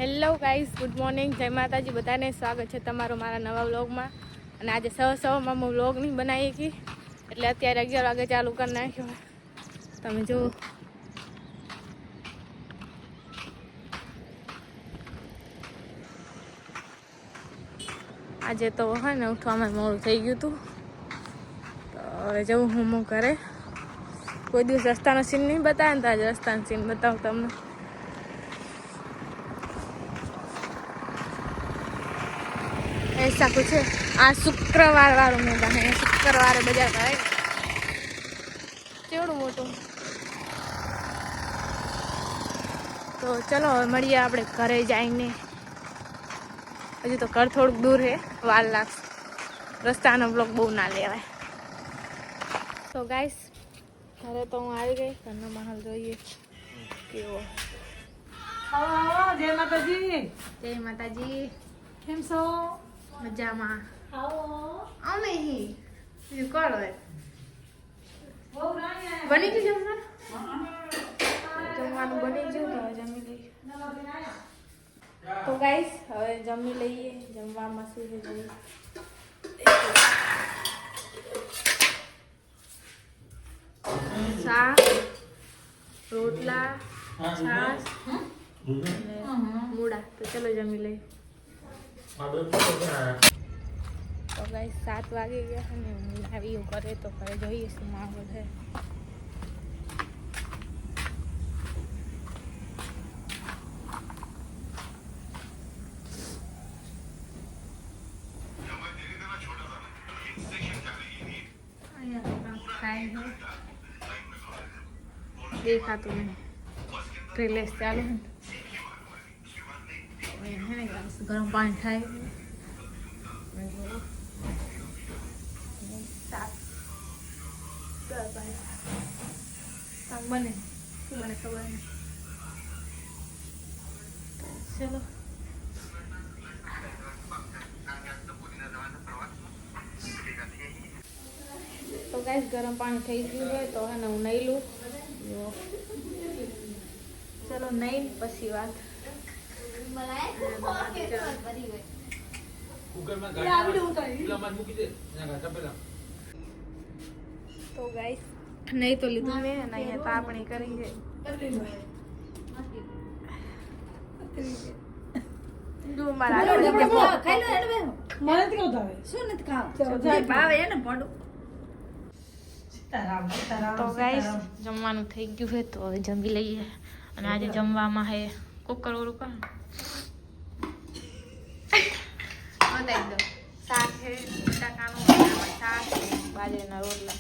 Hello guys, good morning, જય માતાજી બધાને. સ્વાગત છે તમારો મારા નવા વ્લોગમાં. અને આજે સવારમાં હું વ્લોગ નહીં બનાવી હતી, એટલે અત્યારે 11 વાગે ચાલુ કરી નાખ્યો. તમે જુઓ, આજે તો હે ને ઉઠવામાં મોડું થઈ ગયું હતું. તો હવે જવું હું ઘરે. કોઈ દિવસ રસ્તાનો સીન નહીં બતાવે ને, તો આજે રસ્તાનો સીન બતાવું તમને. ऐसा कुछ है. आज शुक्रवार वालों में बने शुक्रवारे बजार भराय केवड़ું મોટું. તો ચલો હવે મળીએ આપણે ઘરે જઈને. હજી તો ઘર થોડુંક દૂર છે, વાર લાગશે. રસ્તાનો બ્લોક બહુ ના લેવાય. તો ગાઈસ, ઘરે તો હું આવી ગઈ. ઘરનો માહોલ જોઈએ કેવો. જય માતાજી. જય માતાજી. કેમ છો? મજામાં. આવો. અમે હી બીજું કોણ હોય? બહુ રાણી આયા. બની ગયું જમવાનું? જમવાનું બની ગયું, તો હવે જમી લઈએ. તો ગાઈસ, હવે જમી લઈએ. જમવામાં શું છે જોઈએ. શાક, રોટલા, છાશ અને મૂળા. તો ચલો જમી લઈએ. તો ગાઈસ 7 વાગી ગયા છે ને હું આવી ઘરે. તો ઘરે જોઈએ શું માહોલ છે. દેખાતું નહીં. રિલેસ ચાલુ ને ગરમ પાણી થાય. બને શું મને ખબર નહીં. ચલો તો ગાઈસ, ગરમ પાણી થઈ ગયું છે. તો હે ને હું નહીં લઉં. ચલો નહીં પછી વાત. તો ગાઈસ, નહીં તો લીધું મેં અને અહીંયા તાપણી કરી છે. જો મારા તો ગાઈસ, જમવાનું થઈ ગયું છે. તો હવે જમી લઈએ. અને આજે જમવામાં હે કુકર ઓરું કા બતાવી દો. શાક છે બટાકાનું, શાક, બાજરીના રોટલા,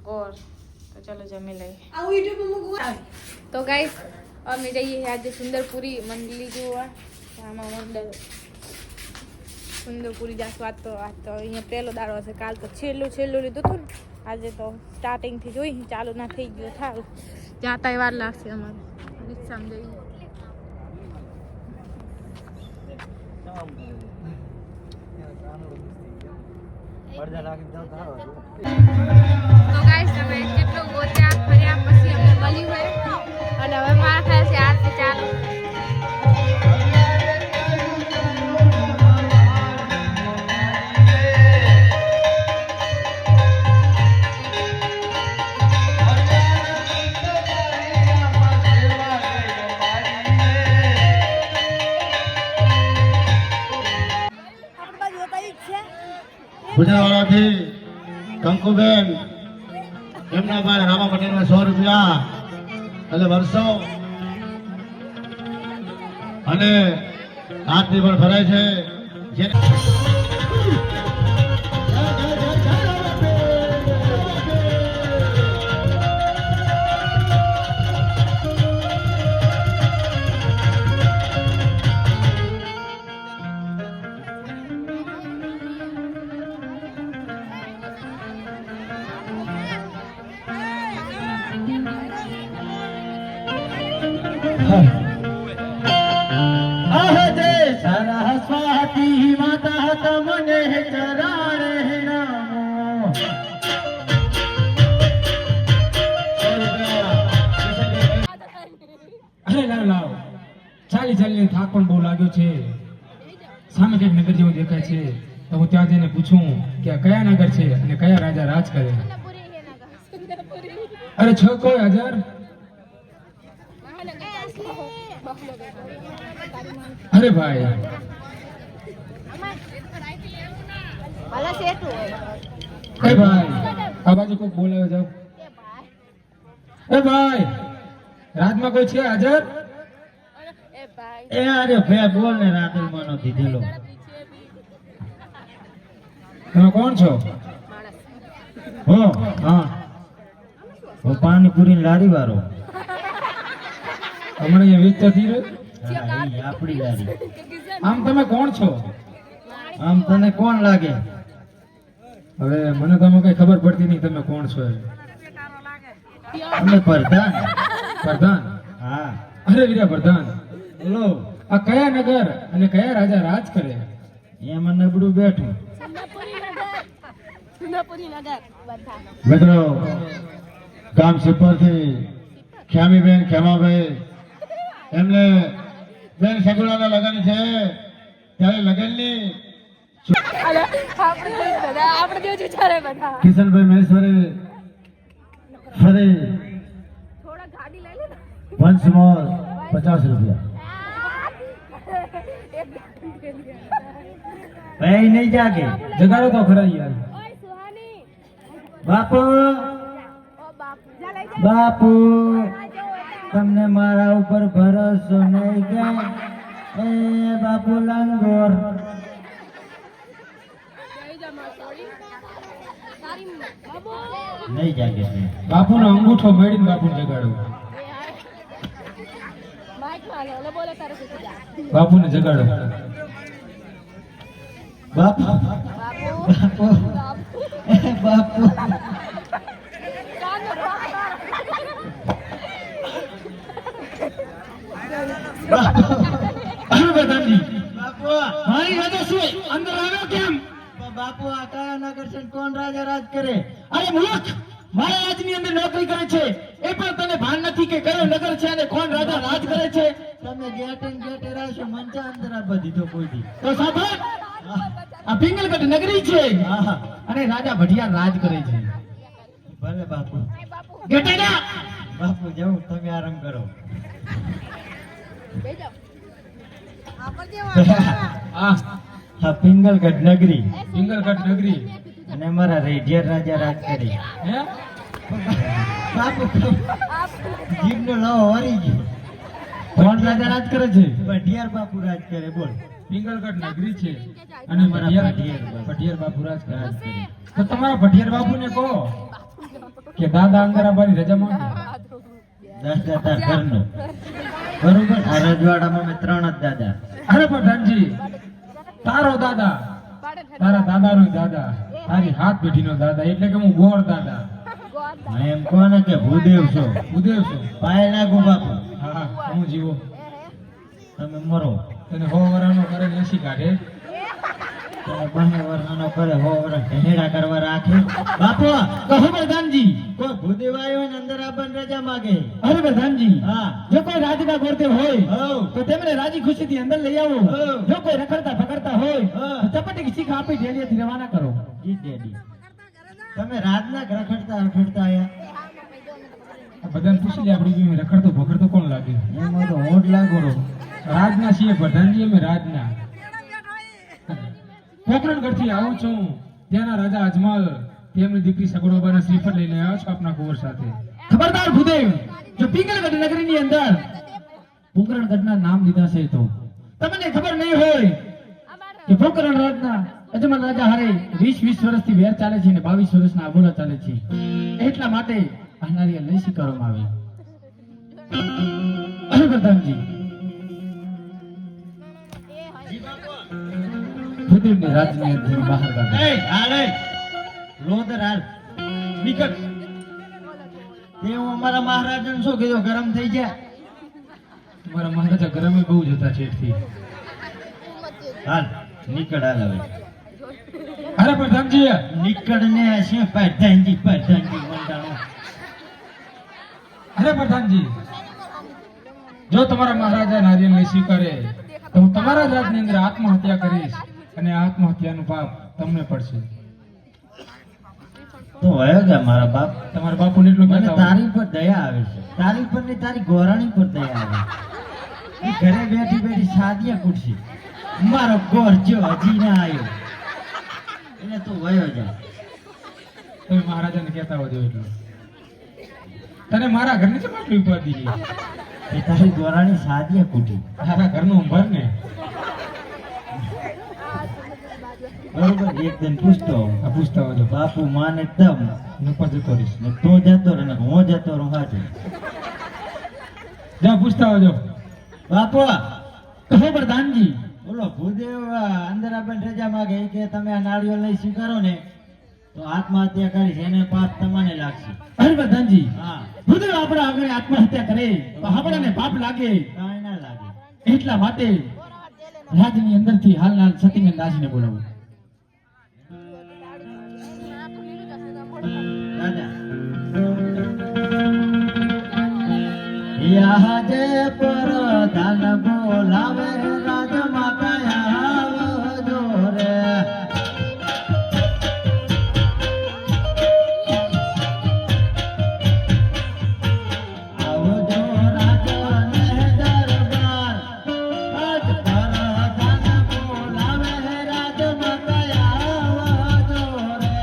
ગોળ. તો ચલો જમી લઈએ. તો ગાઈસ, અમે જઈએ આજે સુંદરપુરી મંડળી જોવા. આમાં મંડળ સુંદરપુરી જાસ વાત. તો આજ તો અહીંયા પહેલો દાડો હશે. કાલ તો છેલ્લું લીધું હતું ને. આજે તો સ્ટાર્ટિંગથી જોઈ ચાલુ ના થઈ ગયું. સારું જાતા વાર લાગશે. અમારે રિક્ષામાં જઈએ. તો ગાઈસ, તમે કેટલું ગોત્યા ફર્યા પછી અમને મળ્યું હોય. અને હવે મારા ખ્યાલ છે આજથી ચાલુ. ગુજરાતવાળાથી કંકુબેન, એમના ભાઈ રામા પટેલને 100 રૂપિયા અને વર્ષો અને હાથથી પણ ભરાય છે. સરસ્વતી માતા તમને ચરાણે નામો. અરે લાવ ચાલી થાકો પણ બહુ લાગ્યો છે. સામે કંઈક નગર જેવું દેખાય છે, તો હું ત્યાં જઈને પૂછું કે આ કયા નગર છે અને કયા રાજા રાજ કરે. અરે છો કોઈ હાજર? અરે ભાઈ, એ ભાઈ, આ બાજુ કોઈ બોલાવે જાવ. એ ભાઈ, રાજમાં કોઈ છે હાજર? એ અરે ભાઈ બોલ ને, રાતલ માનો કીધેલો. તમે કોણ છો? હો હા, હું પાણીપુરી લારી વાળો. હમણાં અહીંયા વેચતા થઈ રહ્યો. હા, ઈ આપણી લારી. આમ તમે કોણ છો? આમ તને કોણ લાગે? હવે મને તો આમાં કઈ ખબર પડતી નહીં તમે કોણ છો એમ. અમે પ્રધાન. પ્રધાન? હા અરે વીરા પ્રધાન, બોલો. આ કયા નગર અને કયા રાજા રાજ કરે? એમાં નબળું બેઠું. મિત્રો ગામ સિપરથી ખ્યામીબેન ખેમાભાઈ એમને બેન સગુણાના લગ્ન છે, ત્યારે લગ્નની કિશનભાઈ મહેશ્વરી ફરી વંશમોર 50 રૂપિયા. ભાઈ નહીં જાગે. જગાડો તો ખરા યાર. બાપુ બાપુ તમને મારા ઉપર ભરોસો નહીં કે? એ બાપુ લંગોર. નહીં જાગે. બાપુનો અંગૂઠો મેળીને બાપુને જગાડો. બાપુને જગાડો. બાપુ બાપુ બાપુ અરે પ્રધાનજી, બાપુ મારી રાજા શું અંદર આવ્યો કેમ? બાપુ આ કયા નગર છે? કોણ રાજા રાજ કરે? અરે મૂર્ખ, મારા રાજની અંદર નોકરી કરે છે, એ પણ તને ભાન નથી કે કયો નગર છે અને કોણ રાજા રાજ કરે છે? તમે ગેટે ને ગેટે રહેશો, મંચા અંદર આપવા દીધો કોઈ દી. તો સાંભળ, આ પિંગલગઢ નગરી છે હા અને રાજા ભટિયાર રાજ કરે છે. ભલે બાપુ. ગેટે જા. બાપુ જવું, તમે આરામ કરો. આ હા પિંગલગઢ નગરી પિંગલગઢ નગરી અને અમારા રેઢિયાર રાજા રાજ કરે. હે? બાપુ જીભનો લાવો વળી ગયો. કોણ રાજા રાજ કરે છે? ભટિયાર બાપુ રાજ કરે. બોલ. પિંગલગઢ નગરી છે અને મારા ભટિયાર બાપુ રાજ કરે છે. તો તમારા ભટિયાર બાપુને કહો કે દાદા અંદર આવવાની રજા માંગે. દાદા તાર ઘરનો. બરોબર. આ રજવાડામાં મેં 3 જ દાદા. અરે પ્રધાનજી, તારો દાદા, તારા દાદાનો દાદા, તારી હાથ પેઢીનો દાદા, એટલે કે હું ગોળ દાદા. એમ કોને કે ભૂદેવ છો? ઉદેવ છું. પાય લાગુ બાપુ. હા હા, હું જીવો. તમે મરો. તને 100 વરાનો કરે નસી કાઢે. તમે 2 વર્ષનો કરે 100 વર્ષ ઢહેડા કરવા રાખે. બાપુ કહો પ્રધાનજી. કોઈ ભૂદેવ આવ્યો હોય ને અંદર આપણ રજા માગે. અરે પ્રધાનજી, હા જો કોઈ રાજના ગોરદેવ હોય હઉ. તો તેમને રાજી ખુશીથી અંદર લઈ આવો. હઉ. જો કોઈ રખડતા ભગડતા હોય હા. તો ચપટી શીખ આપી ડેલીએથી રવાના કરો. જી ડેડી. તમે રાતના રખડતા રખડતા આયા. આ બધાને પૂછી લે, આપણી જોઈને રખડતો ભગડતો કોણ લાગે? એમાં તો હું જ લાગુ રહું. રાજના છીએ પ્રધાનજી, અમે રાજના. પોકરણગઢથી આવું છું, ત્યાંના રાજા અજમલ તેમની દીકરી સગડોબાના શ્રીફળ લઈને આવ્યો છું આપના કુંવર સાથે. ખબરદાર ભૂદેવ, જો પિંગલગઢ નગરીની અંદર પોકરણગઢના નામ દીધા છે તો તમને ખબર નહીં હોય કે પોકરણ રાજના અજમલ રાજા હારે 20 વર્ષથી વેર ચાલે છે અને 22 વર્ષના અબોલા ચાલે છે. એટલા માટે આ નારિયેળ લઈ સ્વીકારવામાં આવે. અરે પ્રધાનજી, ભૂદેવને રાજની અંદર બહાર કાઢો. એ હાલ એ લોદર હાલ નીકળ. તે હું અમારા મહારાજાને શું કીધું? ગરમ થઈ જાય. તમારા મહારાજા ગરમે બહુ જ હતા છેટથી. હાલ નીકળ. હાલ હવે અરે પ્રધાનજી, નીકળ ને શું પ્રધાનજી મંડાણો. અરે પ્રધાનજી, જો તમારા મહારાજા નારિયેળ નહીં સ્વીકારે તો હું તમારા જ રાજની અંદર આત્મહત્યા કરીશ અને આત્મહત્યાનું પાપ તમને પડશે. તો વયો ગયા મારા બાપ. તમારા બાપુને એટલું મને કહેતા હોય. તારી પર દયા આવે છે, તારી પર ને તારી ગોરાણી પર દયા આવે. એ ઘરે બેઠી બેઠી સાદિયા કુટશે, મારો ગોર જો હજી ના આવ્યો એટલે તું વયો જા. તમે મહારાજાને કહેતા હોજો એટલું. તને મારા ઘરની છે આટલી ઉપાધિ છે? એ તારી ગોરાણી સાદિયા કુટી તારા ઘરનું ભર ને. બરોબર. એક દિન પૂછતો હોઉં, આ પૂછતા હોજો. બાપુ માને દમ નપર જતો રહીશ. ને તું જતો રહે ને હું જતો રહું હાજર. જા પૂછતા હોજો. બાપુ કહો પ્રધાનજી. બોલો ભૂદેવ અંદર આપણે રજા માગે ઈ કે તમે આ નાળિયેર લઈ સ્વીકારો ને તો આત્મહત્યા કરીશ, એને પાપ તમને લાગશે. અરે પ્રધાનજી, હા, ભૂદેવ આપણા આગળ આત્મહત્યા કરે તો આપણને પાપ લાગે. કાંઈ ના લાગે. એટલા માટે રાજની અંદરથી હાલના સતીને દાસીને બોલાવો. દાદા યાજે પર દાન બોલાવે રાજમાતા આવજો રે. આવજો રાજને દરબાર, આજ પર દાન બોલાવે રાજમાતા આવજો રે.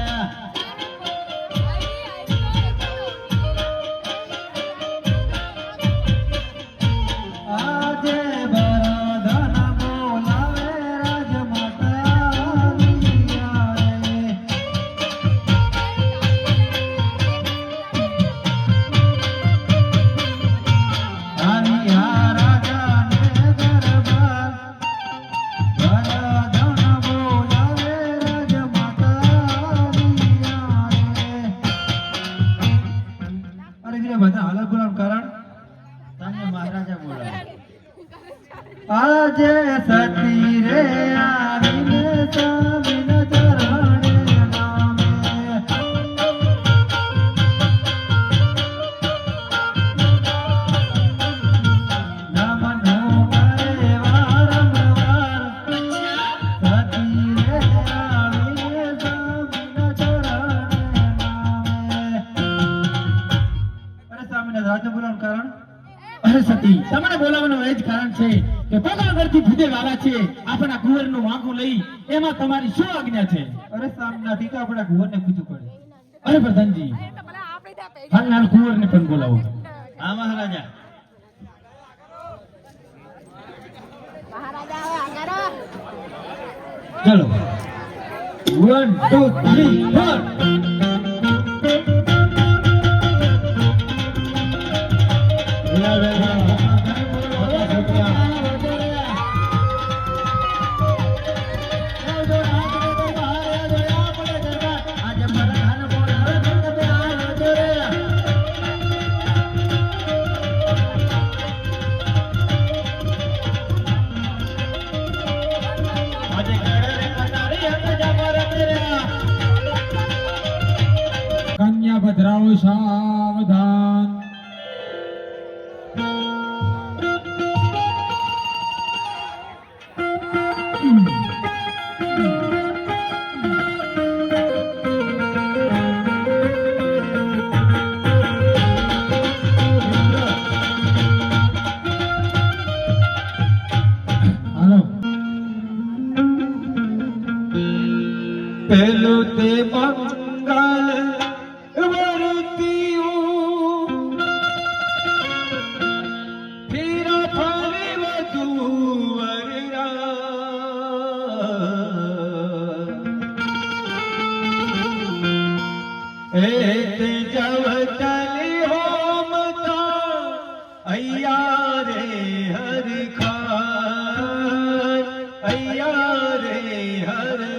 આજે બરધન બોલાવે રાજમાતા રે. આનિયા રાજાને દરબાર, બરધન બોલાવે રાજમાતા રે. અરે વીરે બધા હાલત બોલાવવાનું કારણ? તમને મહારાજા બોલાવે. આજે સતી રે આવીને સ્વામીને ચરણે નામે. નમનો કરે વારંવાર, સતી રે આવીને સ્વામીને ચરણે નામે. અરે સ્વામીને રાજ્ય બોલાવવાનું કારણ? અરે સતી, તમને બોલાવવાનું એ જ કારણ છે કે પગાગરથી ભૂદેવ આવ્યા છે આપણા કુંવરનું વાંકું લઈ. એમાં તમારી શું આજ્ઞા છે? અરે સામનાથી તો આપણા કુંવરને પૂછવું પડે. અરે પ્રધાનજી, હાલ કુંવરને પણ બોલાવો. હા મહારાજા. ચલો 1 2 3 4. કન્યા ભદ્રાઓ સાવધાન. હાલો. પેલું તે મંગલ વરતીયું, ફિર ફરી વધુ વરરા. એ તે જવ ચલી હોમતા અહીંયા રે હરખાય, અહીંયા રે હરખાય.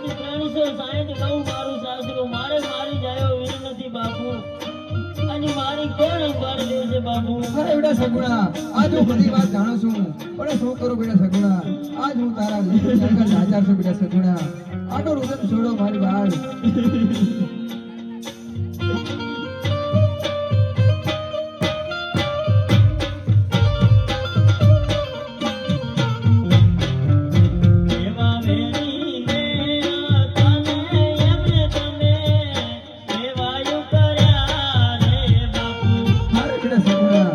360 ગૌ મારું સાસરું મારે મારી જાયો વીર નથી બાપુ અને મારી કોણ અંબાડી દેશે બાપુ અરે બેટા સગુણા આજ હું બધી વાત જાણું છું પણ શું કરું બેટા સગુણા આજ હું તારા લાચાર છું બેટા સગુણા આટો રુદન છોડો મારી બાળ એવા વેણી મેરા તને એમને તમે એવાયું કર્યા રે બાપુ અરે બેટા સગુણા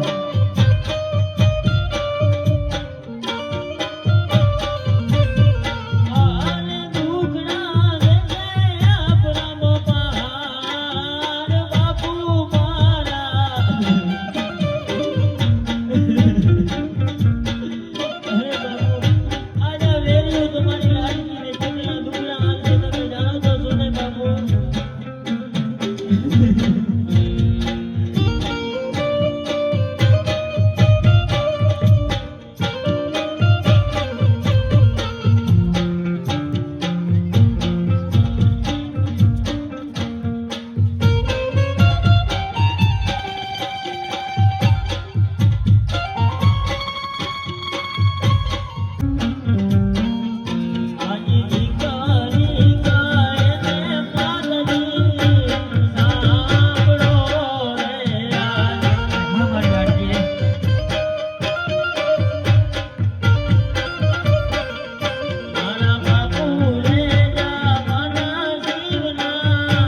આને દુખડા દેશે આપણા પહાડ બાપુ મારા અરે બાપુ આજા વેરીઓ તમારી લાડકીને ચૂકના દુખડા હાલશે તમે જાણો છો શું ને બાપુ આજી દીકરી ગાયને પાલડી સાંભળો રે હા મારી લાડકી મારા બાપુ રે જા મારા જીવના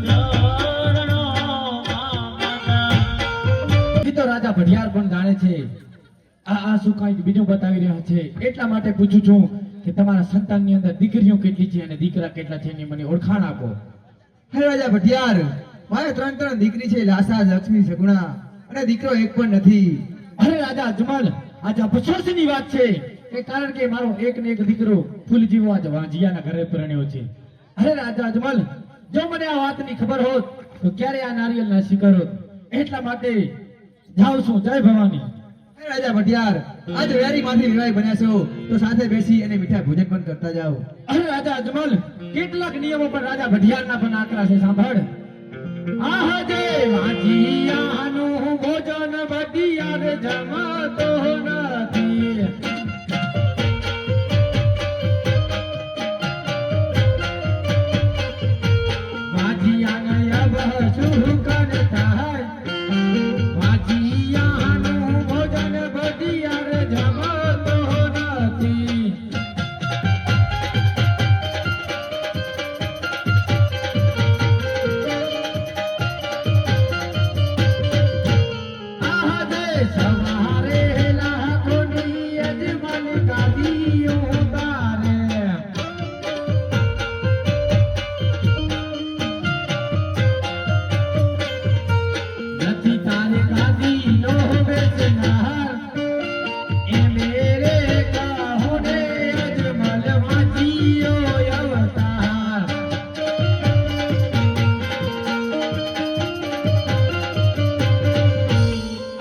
ચરણો માતા ઈ તો રાજા ભડિયાર પણ જાણે છે આ શું કાંઈક બીજું બતાવી રહ્યા છે એટલા માટે પૂછું છું કે તમારા સંતાનની અંદર દીકરીઓ કેટલી છે અને દીકરા કેટલા છે એની મને ઓળખાણ આપો. હે રાજા ભટિયાર મારે 3 દીકરી છે લાસા લક્ષ્મી સગુણા અને દીકરો એક પણ નથી અરે રાજા અજમલ આજે અફસોસની વાત છે કે કારણ કે મારો એક ને એક દીકરો ફૂલ જેવો આજ વાંજિયાના ઘરે પરણ્યો છે. અરે રાજા અજમલ જો મને આ વાતની ખબર હોત તો ક્યારે આ નારિયેળના શિખર હોત. એટલા માટે જાઉં છું. જય ભવાની. હે રાજા ભટિયાર આજ વેરી માંથી વિવાહ બન્યા છો તો સાથે બેસી અને મીઠા ભોજન પણ કરતા જાઓ અરે રાજા અજમલ કેટલાક નિયમો પણ રાજા ભટિયારના પણ આકરા છે. સાંભળ. આહ જે વાંજિયાનું ભોજન ભટિયાર જમાતો નથી. વાંજિયાને અબ શું કરતા વાંજિયાનું ભોજન ભટિયાર જમાતો નથી. આજે સવારે લાખોની અજમલ ગાદીઓ તારે. નથી તારે ગાદીનો બેચનાર એ મેરે કાહોને અજમલ વાંચીઓ અવતાર.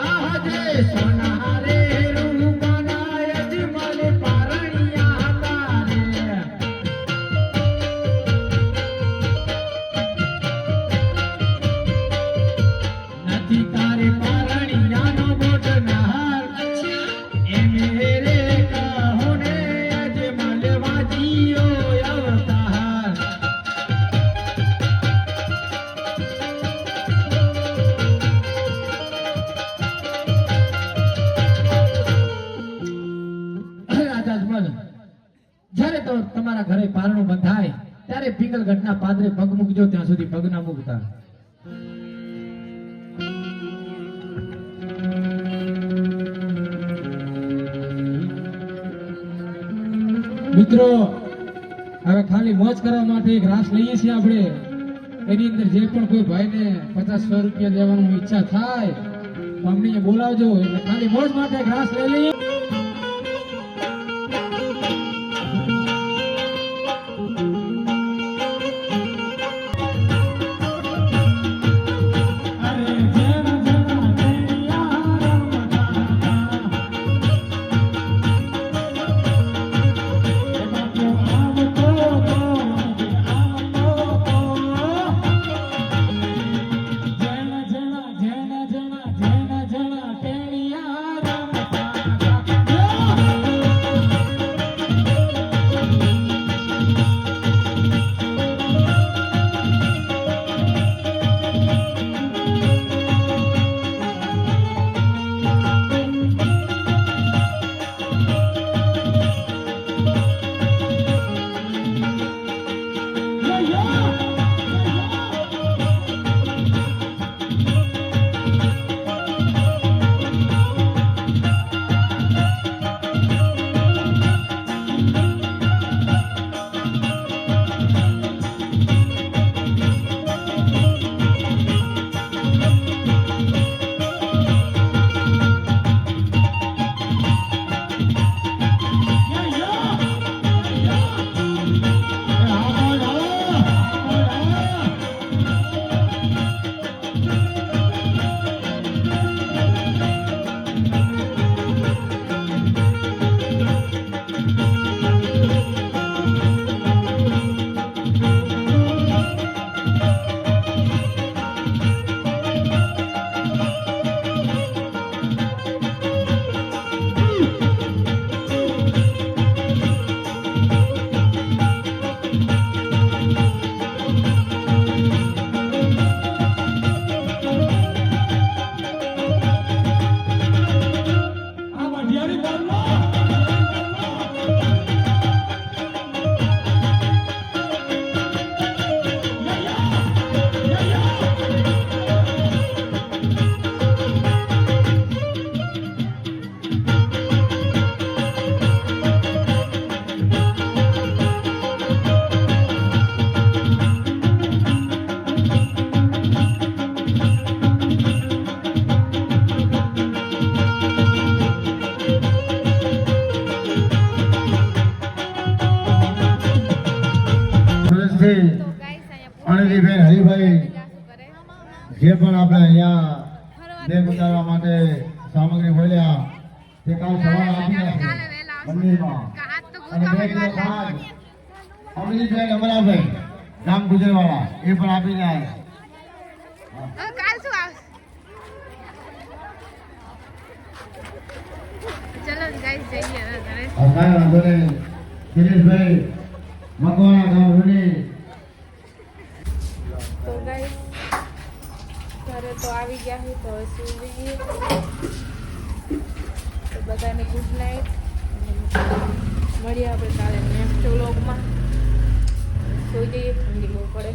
આજે સોનારે રૂપાના અજમલ પારણિયા તારે. નથી તારે પારણિયાનો મોટનાર એ મેરે કાહોને અજમલ વાંચીઓ અવતાર. અરે રાજા અજમલ જ્યારે તો તમારા ઘરે પારણું બંધાય ત્યારે પિંગલગઢના પાદરે પગ મૂકજો. ત્યાં સુધી પગ ના મૂકતા. મિત્રો હવે ખાલી મોજ કરવા માટે એક રાસ લઈએ છીએ આપણે. એની અંદર જે પણ કોઈ ભાઈને 50-100 રૂપિયા દેવાની ઈચ્છા થાય તો અમને અહીંયા બોલાવજો. એટલે ખાલી મોજ માટે એક રાસ લઈ લઈએ. અરે જેમ જેમ દરિયા રમતા એ બાપુ આવતો તો તો ગાઈસ અહીંયા અણજીબેન હરિભાઈ જે પણ આપણે અહીંયા ફરવા દેવ ઉતારવા માટે સામગ્રી બોલ્યા તે કાલ સવારે આપી કાલે નાખે વહેલા આવશે મંદિરમાં હાથ તો અને બે કિલો ભાત અમરીબેન અમરાભાઈ ગામ ગુજરવાળા એ પણ આપી જાય કાલ શું આવશે ચલો ગાઈસ જઈએ હવે ઘરે આ કાંઈ વાંધો નહીં દિનેશભાઈ મકવાણા ગામ રૂડી તો ગાઈસ ઘરે તો આવી ગયા છે તો હવે સુઈ જઈએ તો બધાને ગુડ નાઇટ મળીએ આપણે કાલે નેક્સ્ટ વ્લોગમાં સુઈ જઈએ ઠંડી બહુ પડે